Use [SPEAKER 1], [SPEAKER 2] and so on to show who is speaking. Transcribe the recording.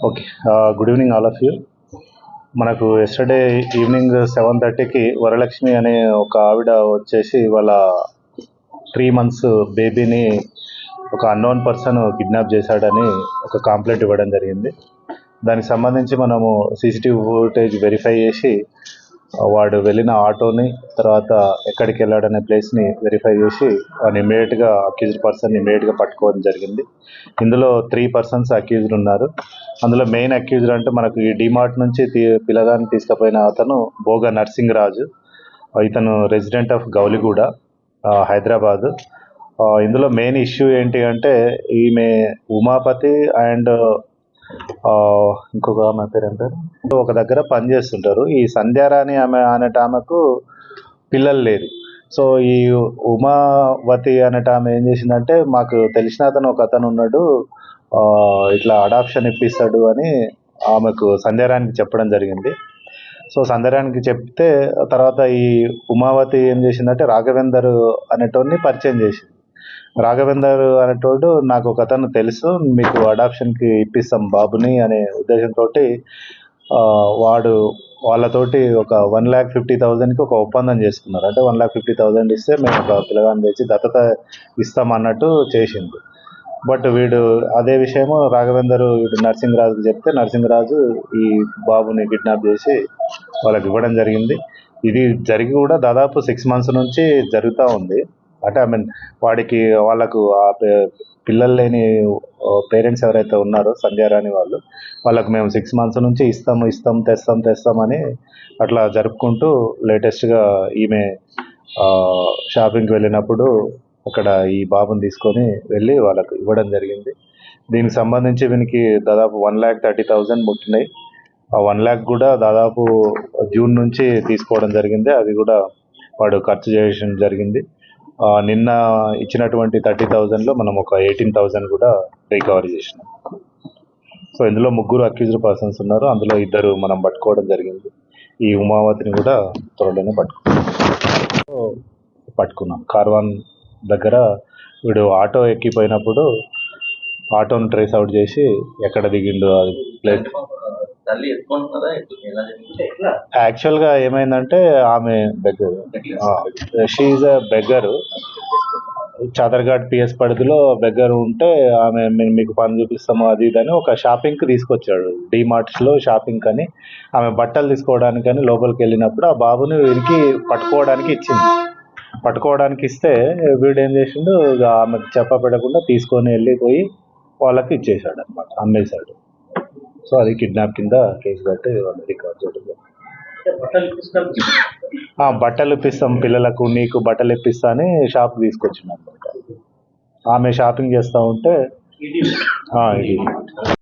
[SPEAKER 1] Okay. Good evening all of you. మనకు yesterday evening 7:30కి Varalakshmi అనే ఒక ఆవిడ వచ్చేసి వాళ్ళ 3 months బేబీని ఒక అన్నోన్ పర్సన్ కిడ్నాప్ చేశాడని ఒక కంప్లైంట్ ఇవ్వడం జరిగింది. దానికి సంబంధించి మనము సీసీటీవీ ఫుటేజ్ వెరిఫై చేసి వాడు వెళ్ళిన ఆటోని తర్వాత ఎక్కడికి వెళ్ళాడనే ప్లేస్ని వెరిఫై చేసి వాడిని ఇమీడియట్గా అక్యూజ్డ్ పర్సన్ ఇమీడియట్గా పట్టుకోవడం జరిగింది. ఇందులో 3 persons అక్యూజ్డ్ ఉన్నారు. అందులో మెయిన్ అక్యూజ్డ్ అంటే మనకు ఈ డిమార్ట్ నుంచి పిల్లగాన్ని తీసుకుపోయిన అతను బోగా నర్సింగ్ రాజు. ఇతను రెసిడెంట్ ఆఫ్ గౌలిగూడ, హైదరాబాద్. ఇందులో మెయిన్ ఇష్యూ ఏంటి అంటే ఈమె ఉమాపతి అండ్ ఇంకొక ఆమె పేరు ఏం పేరు ఒక దగ్గర పనిచేస్తుంటారు. ఈ సంధ్యారాణి ఆమెకు పిల్లలు లేరు. సో ఈ ఉమావతి ఆమె ఏం చేసిందంటే మాకు తెలిసిన ఒక అతను ఉన్నాడు, ఇట్లా అడాప్షన్ ఇప్పిస్తాడు అని ఆమెకు సంధ్యారాణికి చెప్పడం జరిగింది. సో సంధ్యారాణికి చెప్తే తర్వాత ఈ ఉమావతి ఏం చేసిందంటే రాఘవేందర్ అనేటోడిని పరిచయం చేసింది. రాఘవేందర్ అనేటోడు నాకు ఒక అతను తెలుసు, మీకు అడాప్షన్కి ఇప్పిస్తాం బాబుని అనే ఉద్దేశంతో వాడు వాళ్ళతోటి ఒక 1,50,000కి ఒక ఒప్పందం చేసుకున్నారు. అంటే 1,50,000 ఇస్తే మేము ఒక పిల్లగాన్ని తెచ్చి దత్తత ఇస్తామన్నట్టు చేసింది. బట్ వీడు అదే విషయము రాఘవేందర్ వీడు నరసింహరాజుకి చెప్తే నరసింహరాజు ఈ బాబుని కిడ్నాప్ చేసి వాళ్ళకి ఇవ్వడం జరిగింది. ఇది జరిగి కూడా దాదాపు 6 months నుంచి జరుగుతూ ఉంది. అంటే వాడికి వాళ్ళకు ఆ పిల్లలు లేని పేరెంట్స్ ఎవరైతే ఉన్నారో సంధ్యారాణి వాళ్ళకు మేము 6 months నుంచి తెస్తామని అట్లా జరుపుకుంటూ లేటెస్ట్గా ఈమె షాపింగ్కి వెళ్ళినప్పుడు అక్కడ ఈ బాబుని తీసుకొని వెళ్ళి వాళ్ళకు ఇవ్వడం జరిగింది. దీనికి సంబంధించి వీనికి దాదాపు 1,30,000 ముట్టినాయి. ఆ 1 lakh కూడా దాదాపు జూన్ నుంచి తీసుకోవడం జరిగింది. అది కూడా వాడు ఖర్చు చేయడం జరిగింది. నిన్న ఇచ్చినటువంటి 30,000లో మనం ఒక 18,000 కూడా రికవరీ చేసినాం. సో ఇందులో 3 అక్యూజ్డ్ పర్సన్స్ ఉన్నారు. అందులో 2 మనం పట్టుకోవడం జరిగింది. ఈ ఉమావతిని కూడా త్వరలోనే పట్టుకున్నాం. కార్వాన్ దగ్గర వీడు ఆటో ఎక్కిపోయినప్పుడు ఆటోను ట్రేస్ అవుట్ చేసి ఎక్కడ దిగిండు అది ప్లేట్. యాక్చువల్గా ఏమైందంటే ఆమె beggar, she a beggar. Chaderghat PS పరిధిలో బెగ్గర్ ఉంటే ఆమె మీకు పని చూపిస్తాము అది ఇదని ఒక షాపింగ్కి తీసుకొచ్చాడు. డిమార్ట్స్లో షాపింగ్ అని ఆమె బట్టలు తీసుకోవడానికని లోపలికి వెళ్ళినప్పుడు ఆ బాబుని వీరికి పట్టుకోవడానికి ఇస్తే వీడు ఏం చేసిండు, ఆమెకు చెప్పబెట్టకుండా తీసుకొని వెళ్ళిపోయి వాళ్ళకి ఇచ్చేసాడు అనమాట, అమ్మేశాడు. సో అది కిడ్నాప్ కింద కేసు కట్టి వాళ్ళు రికవర్ చేయడం. బట్టలు ఇప్పిస్తాం పిల్లలకు, నీకు బట్టలు ఇప్పిస్తా అని షాప్ తీసుకొచ్చింది అనమాట. ఆమె షాపింగ్ చేస్తూ ఉంటే ఇది